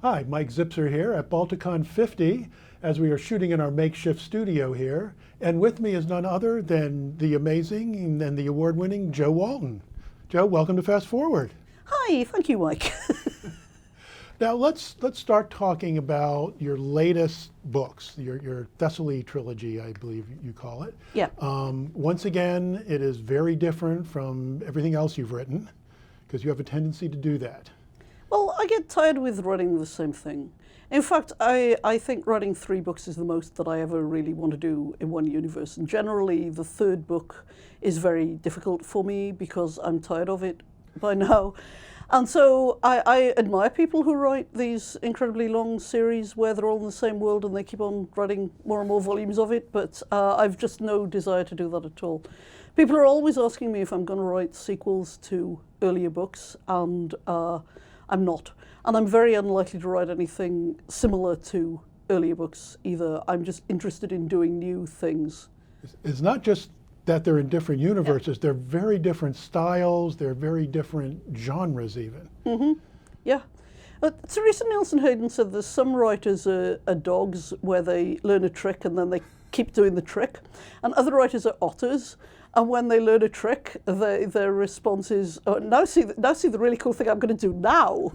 Hi, Mike Zipser here at Balticon 50 as we are shooting in our makeshift studio here. And with me is none other than the amazing and the award-winning Jo Walton. Jo, welcome to Fast Forward. Hi, thank you, Mike. Now let's start talking about your latest books, your Thessaly trilogy, I believe you call it. Yeah. Once again, it is very different from everything else you've written, because you have a tendency to do that. Well, I get tired with writing the same thing. In fact, I think writing 3 books is the most that I ever really want to do in one universe. And generally, the 3rd book is very difficult for me because I'm tired of it by now. And so I admire people who write these incredibly long series where they're all in the same world and they keep on writing more and more volumes of it, but I've just no desire to do that at all. People are always asking me if I'm going to write sequels to earlier books, and I'm not. And I'm very unlikely to write anything similar to earlier books either. I'm just interested in doing new things. It's not just that they're in different universes, they're very different styles, they're very different genres even. Mm-hmm. Yeah. Teresa Nielsen Hayden said there's some writers are dogs where they learn a trick and then they keep doing the trick, and other writers are otters, and when they learn a trick, their response is, oh, now see the really cool thing I'm going to do now.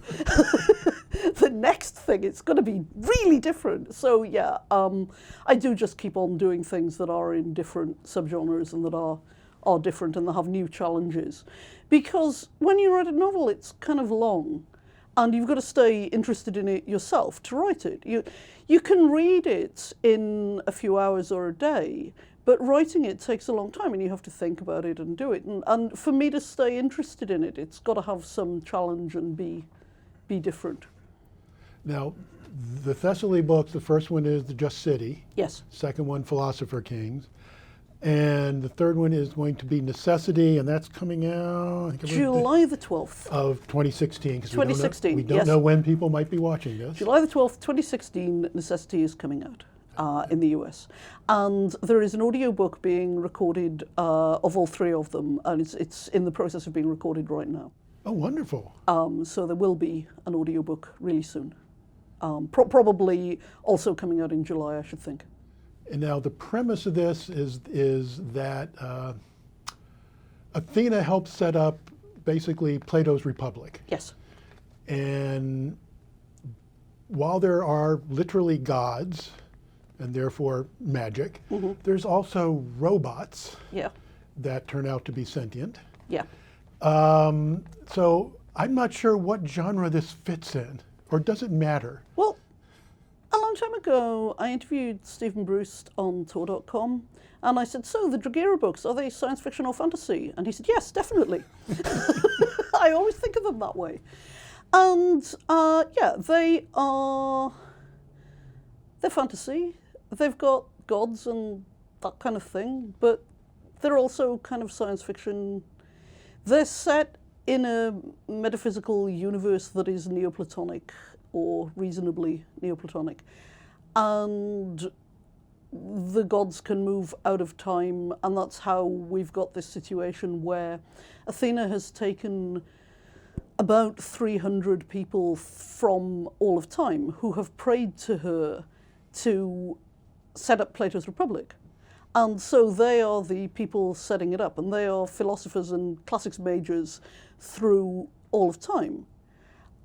The next thing, it's going to be really different. So yeah, I do just keep on doing things that are in different subgenres and that are different and that have new challenges. Because when you write a novel, it's kind of long, and you've got to stay interested in it yourself to write it. You can read it in a few hours or a day, but writing it takes a long time and you have to think about it and do it. And for me to stay interested in it, it's got to have some challenge and be different. Now, the Thessaly books, the first one is The Just City. Yes. Second one, Philosopher Kings. And the third one is going to be Necessity, and that's coming out, I think July the 12th. Of 2016. 2016, we don't know when people might be watching this. July the 12th, 2016, Necessity is coming out in the US. And there is an audiobook being recorded of all 3 of them, and it's in the process of being recorded right now. Oh, wonderful. So there will be an audiobook really soon. Probably also coming out in July, I should think. And now the premise of this is that Athena helped set up basically Plato's Republic. Yes. And while there are literally gods, and therefore magic, there's also robots that turn out to be sentient. Yeah. So I'm not sure what genre this fits in, or does it matter? Well, a long time ago, I interviewed Stephen Bruce on Tor.com, and I said, so the Dragira books, are they science fiction or fantasy? And he said, yes, definitely. I always think of them that way. And yeah, they're fantasy. They've got gods and that kind of thing, but they're also kind of science fiction. They're set in a metaphysical universe that is Neoplatonic, or reasonably Neoplatonic. And the gods can move out of time, and that's how we've got this situation where Athena has taken about 300 people from all of time who have prayed to her to set up Plato's Republic. And so they are the people setting it up, and they are philosophers and classics majors through all of time.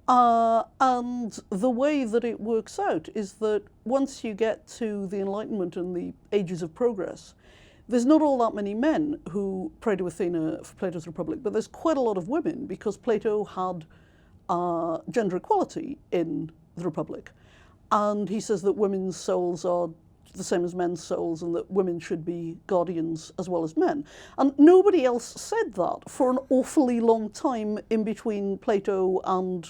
And the way that it works out is that once you get to the Enlightenment and the ages of progress, there's not all that many men who pray to Athena for Plato's Republic, but there's quite a lot of women because Plato had gender equality in the Republic. And he says that women's souls are the same as men's souls and that women should be guardians as well as men. And nobody else said that for an awfully long time in between Plato and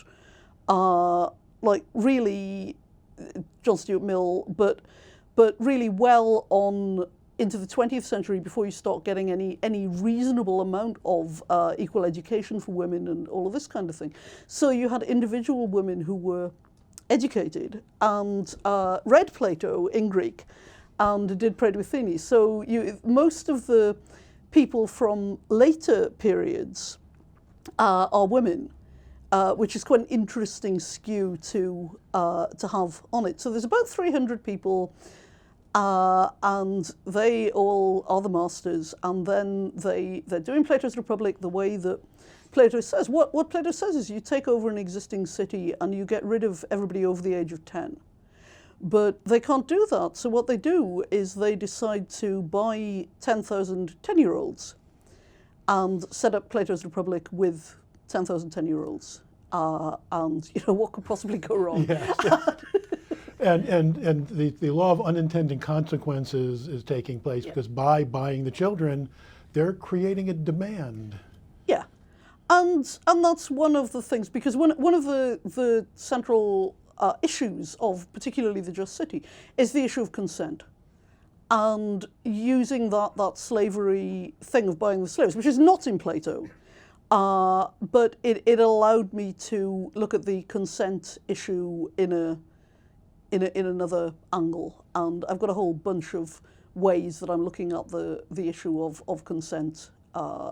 like really John Stuart Mill, but really well on into the 20th century before you start getting any reasonable amount of equal education for women and all of this kind of thing. So you had individual women who were educated and read Plato in Greek and did pray to Athene. So most of the people from later periods are women which is quite an interesting skew to have on it. So there's about 300 people, and they all are the masters, and then they're doing Plato's Republic the way that Plato says. What Plato says is you take over an existing city and you get rid of everybody over the age of 10. But they can't do that, so what they do is they decide to buy 10,000 10-year-olds and set up Plato's Republic with 10,000 10-year-olds. And, you know, what could possibly go wrong? Yes. And the law of unintended consequences is taking place because by buying the children, they're creating a demand. Yeah. And that's one of the things, because one of the central issues of particularly the Just City is the issue of consent. And using that slavery thing of buying the slaves, which is not in Plato, but it allowed me to look at the consent issue in another angle. And I've got a whole bunch of ways that I'm looking at the issue of consent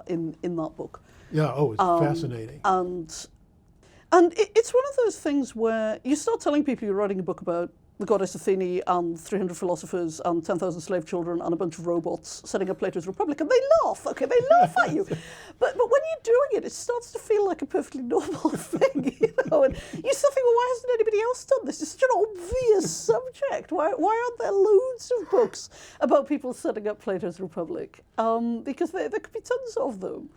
in that book. Yeah, it's fascinating. And it's one of those things where you start telling people you're writing a book about the goddess Athene and 300 philosophers and 10,000 slave children and a bunch of robots setting up Plato's Republic, and they laugh, okay? They laugh at you. But when you're doing it starts to feel like a perfectly normal thing, you know? And you still think, well, why hasn't anybody else done this? It's such an obvious subject. Why aren't there loads of books about people setting up Plato's Republic? Because there could be tons of them.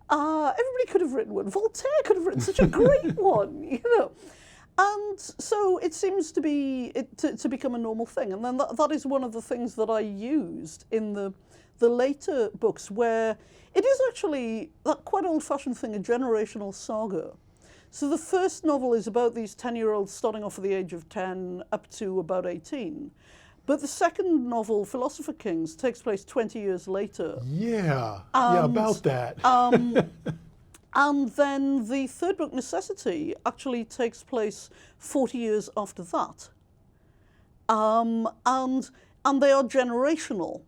Everybody could have written one. Voltaire could have written such a great one, you know. And so it seems to be to become a normal thing. And then that is one of the things that I used in the later books, where it is actually that quite old-fashioned thing, a generational saga. So the first novel is about these 10-year-olds starting off at the age of 10 up to about 18. But the second novel, Philosopher Kings, takes place 20 years later. Yeah, about that. And then the third book, Necessity, actually takes place 40 years after that. And they are generational.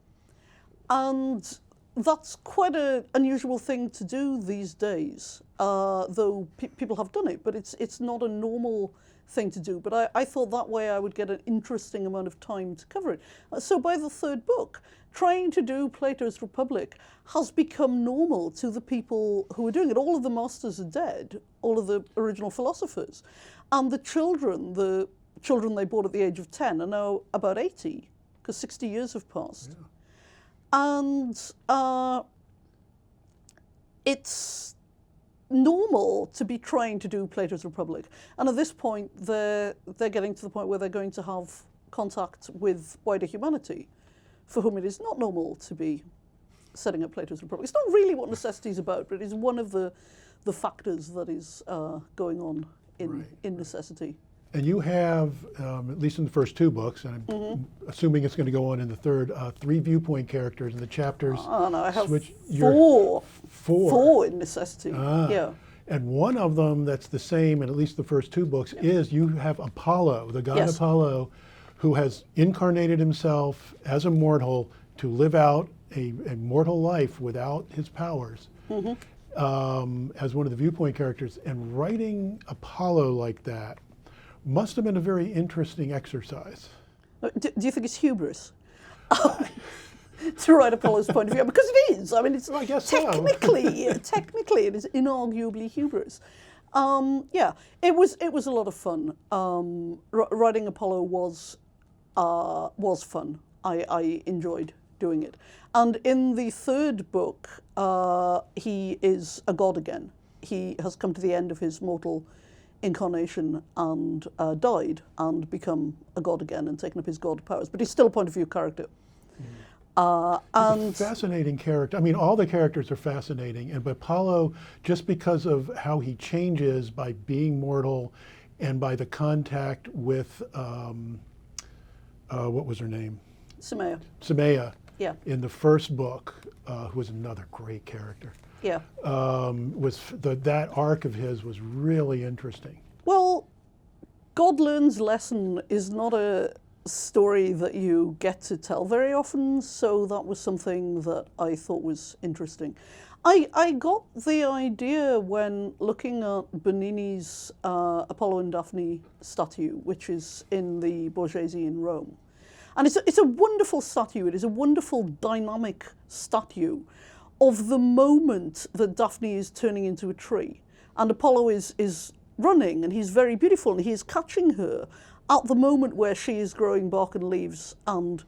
And that's quite an unusual thing to do these days, though people have done it, but it's not a normal thing to do. But I thought that way I would get an interesting amount of time to cover it. So by the third book, trying to do Plato's Republic has become normal to the people who are doing it. All of the masters are dead, all of the original philosophers. And the children they bought at the age of 10 are now about 80, because 60 years have passed. Yeah. And it's normal to be trying to do Plato's Republic. And at this point, they're getting to the point where they're going to have contact with wider humanity, for whom it is not normal to be setting up Plato's Republic. It's not really what Necessity is about, but it is one of the factors that is going on in Necessity. And you have, at least in the first two books, and I'm assuming it's going to go on in the third, 3 viewpoint characters in the chapters. Oh, no, I have four. Four in Necessity, yeah. And one of them that's the same in at least the first 2 books is you have Apollo, the god Apollo, who has incarnated himself as a mortal to live out a mortal life without his powers, as one of the viewpoint characters. And writing Apollo like that must have been a very interesting exercise. Do you think it's hubris to write Apollo's point of view? Because it is. I mean, it's I guess technically it is inarguably hubris. Yeah, it was a lot of fun. Writing Apollo was fun. I enjoyed doing it. And in the third book, he is a god again. He has come to the end of his mortal incarnation and died and become a god again and taken up his god powers. But he's still a point of view character. And a fascinating character. I mean, all the characters are fascinating, but Apollo, just because of how he changes by being mortal and by the contact with, what was her name? Samaya. Yeah. In the first book, who was another great character. Yeah. That arc of his was really interesting. Well, God Learns Lesson is not a story that you get to tell very often, so that was something that I thought was interesting. I got the idea when looking at Bernini's Apollo and Daphne statue, which is in the Borghese in Rome. And it's a wonderful statue. It is a wonderful dynamic statue of the moment that Daphne is turning into a tree. And Apollo is running, and he's very beautiful, and he is catching her at the moment where she is growing bark and leaves, and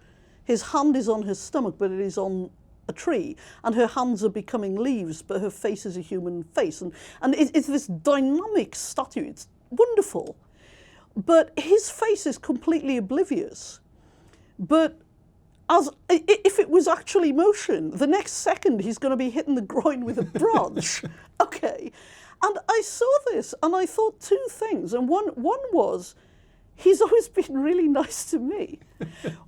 his hand is on her stomach, but it is on a tree, and her hands are becoming leaves, but her face is a human face. And it's this dynamic statue. It's wonderful. But his face is completely oblivious. But if it was actually motion, the next second he's going to be hitting the groin with a branch. Okay. And I saw this, and I thought two things. And one was, he's always been really nice to me,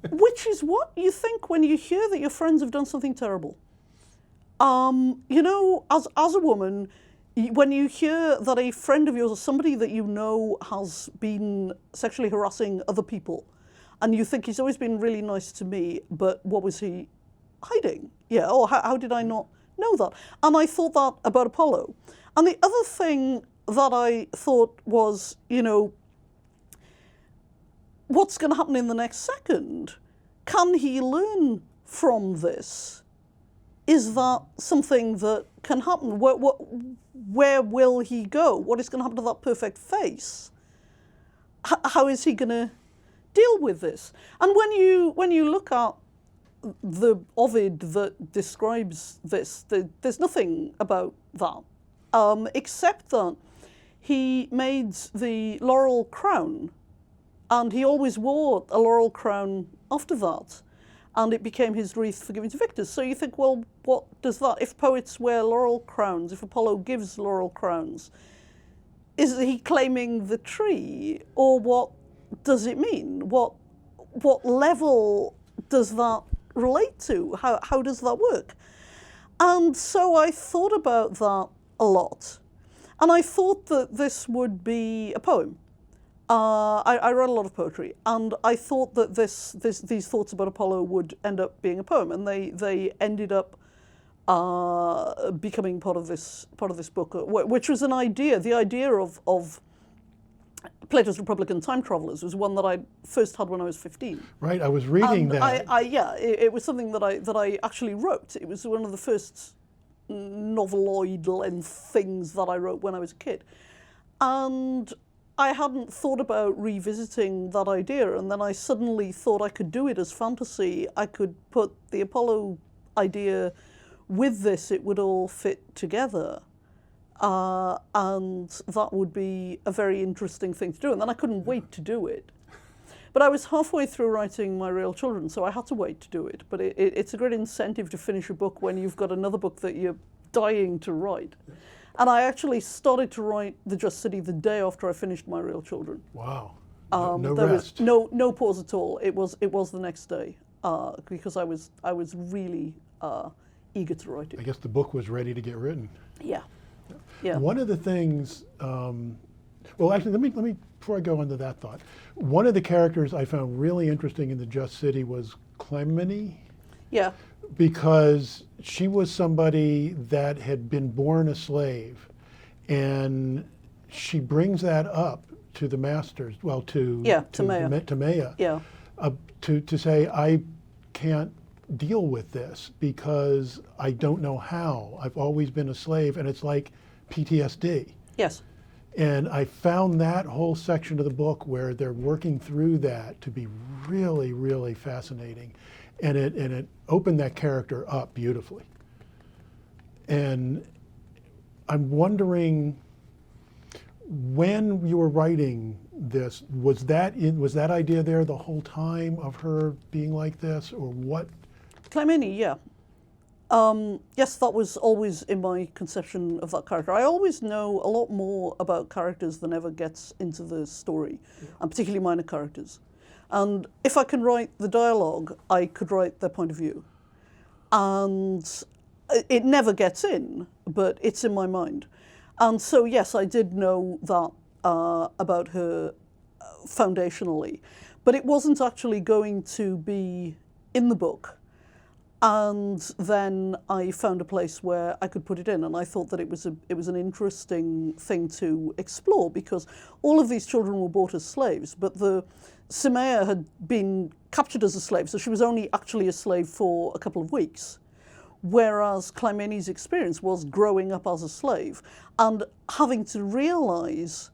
which is what you think when you hear that your friends have done something terrible. You know, as a woman, when you hear that a friend of yours or somebody that you know has been sexually harassing other people, and you think he's always been really nice to me, but what was he hiding? Yeah, or how did I not know that? And I thought that about Apollo. And the other thing that I thought was, you know, what's going to happen in the next second? Can he learn from this? Is that something that can happen? Where will he go? What is going to happen to that perfect face? How is he going to deal with this? And when you look at the Ovid that describes this, there's nothing about that, except that he made the laurel crown, and he always wore a laurel crown after that, and it became his wreath for giving to victors. So you think, well, what does that, if poets wear laurel crowns, if Apollo gives laurel crowns, is he claiming the tree, or what does it mean? What level does that relate to? How does that work? And so I thought about that a lot, and I thought that this would be a poem. I read a lot of poetry, and I thought that these thoughts about Apollo would end up being a poem, and they ended up becoming part of this book, which was an idea. The idea of Plato's Republic and Time Travelers was one that I first had when I was 15. Right, I was reading that. It was something that I actually wrote. It was one of the first noveloid length things that I wrote when I was a kid, and I hadn't thought about revisiting that idea, and then I suddenly thought I could do it as fantasy. I could put the Apollo idea with this, it would all fit together. And that would be a very interesting thing to do. And then I couldn't wait to do it. But I was halfway through writing My Real Children, so I had to wait to do it. But it's a great incentive to finish a book when you've got another book that you're dying to write. And I actually started to write The Just City the day after I finished My Real Children. Wow. No there rest. Was no pause at all. It was the next day because I was really eager to write it. I guess the book was ready to get written. Yeah. Yeah. One of the things, well, actually, let me before I go into that thought, one of the characters I found really interesting in The Just City was Clymene. Yeah. Because she was somebody that had been born a slave, and she brings that up to the masters, well, to Maya, yeah, to say, I can't deal with this because I don't know how. I've always been a slave, and it's like PTSD. Yes. And I found that whole section of the book where they're working through that to be really, really fascinating. And it opened that character up beautifully. And I'm wondering, when you were writing this, was that idea there the whole time of her being like this, or what? Clymene, yeah. Yes, that was always in my conception of that character. I always know a lot more about characters than ever gets into the story, and particularly minor characters. And if I can write the dialogue, I could write their point of view. And it never gets in, but it's in my mind. And so, yes, I did know that about her foundationally. But it wasn't actually going to be in the book. And then I found a place where I could put it in, and I thought that it was an interesting thing to explore, because all of these children were bought as slaves, but the Simea had been captured as a slave, so she was only actually a slave for a couple of weeks, whereas Clymene's experience was growing up as a slave and having to realise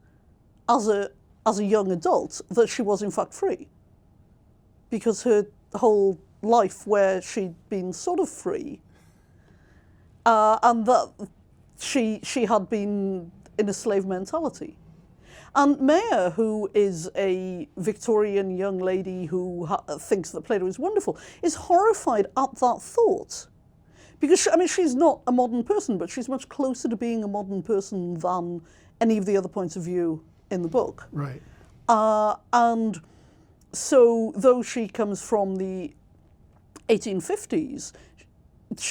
as a young adult that she was in fact free, because her whole life where she'd been sort of free, and that she had been in a slave mentality. And Maya, who is a Victorian young lady who thinks that Plato is wonderful, is horrified at that thought. Because, she's not a modern person, but she's much closer to being a modern person than any of the other points of view in the book. Right. And so, though she comes from the 1850s,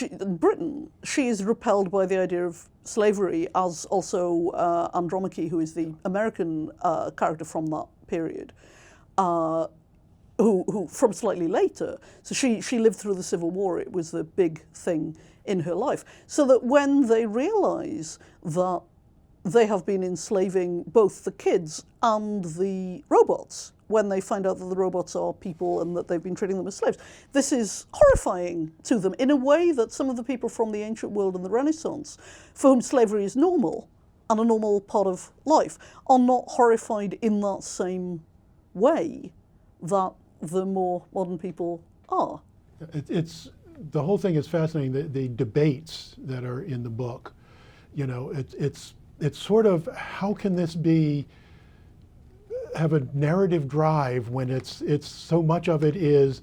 in Britain, she is repelled by the idea of slavery, as also Andromache, who is the American character from that period, who from slightly later. So she lived through the Civil War. It was the big thing in her life. So that when they realise that they have been enslaving both the kids and the robots, when they find out that the robots are people and that they've been treating them as slaves, this is horrifying to them in a way that some of the people from the ancient world and the Renaissance, for whom slavery is normal and a normal part of life, are not horrified in that same way that the more modern people are. It's the whole thing is fascinating. The debates that are in the book, it's sort of, how can this have a narrative drive when it's so much of it is,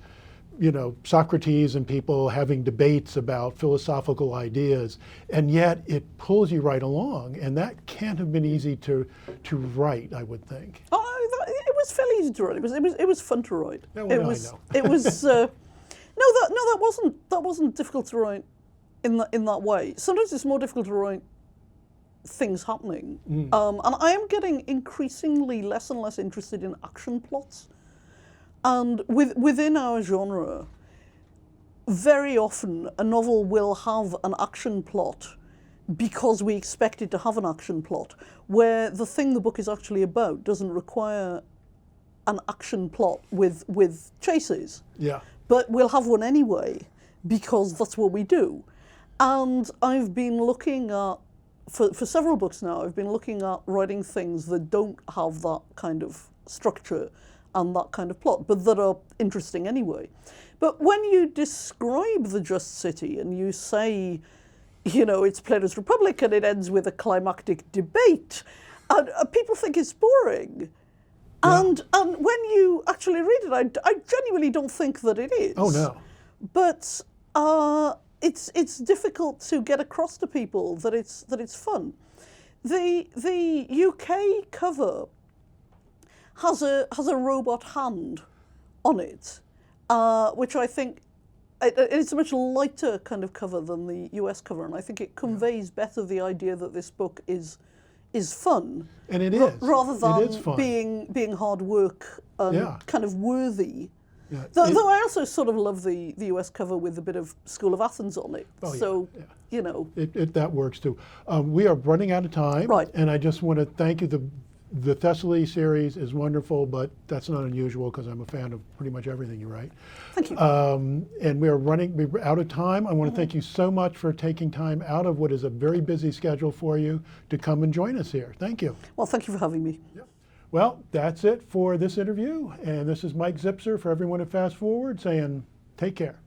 Socrates and people having debates about philosophical ideas, and yet it pulls you right along, and that can't have been easy to write, I would think. Oh, it was fairly easy to write. It was fun to write. Yeah, well, I know. It was that wasn't difficult to write in that way. Sometimes it's more difficult to write things happening. And I am getting increasingly less and less interested in action plots. And within our genre, very often a novel will have an action plot because we expect it to have an action plot, where the thing the book is actually about doesn't require an action plot with chases. Yeah. But we'll have one anyway, because that's what we do. And I've been looking at, for several books now, I've been looking at writing things that don't have that kind of structure and that kind of plot, but that are interesting anyway. But when you describe the Just City and you say, it's Plato's Republic and it ends with a climactic debate, and people think it's boring. Yeah. And when you actually read it, I genuinely don't think that it is. Oh, no. But it's difficult to get across to people that it's fun. The UK cover has a robot hand on it, which I think it's a much lighter kind of cover than the US cover, and I think it conveys better the idea that this book is fun. And it is. Rather than it is fun. being hard work and kind of worthy. Yeah. Though I also sort of love the US cover with a bit of School of Athens on it. Oh, so, yeah. That works too. We are running out of time. Right. And I just want to thank you. The Thessaly series is wonderful, but that's not unusual because I'm a fan of pretty much everything you write. Thank you. And we're out of time. I want to thank you so much for taking time out of what is a very busy schedule for you to come and join us here. Thank you. Well, thank you for having me. Yep. Well, that's it for this interview. And this is Mike Zipser for everyone at Fast Forward saying, take care.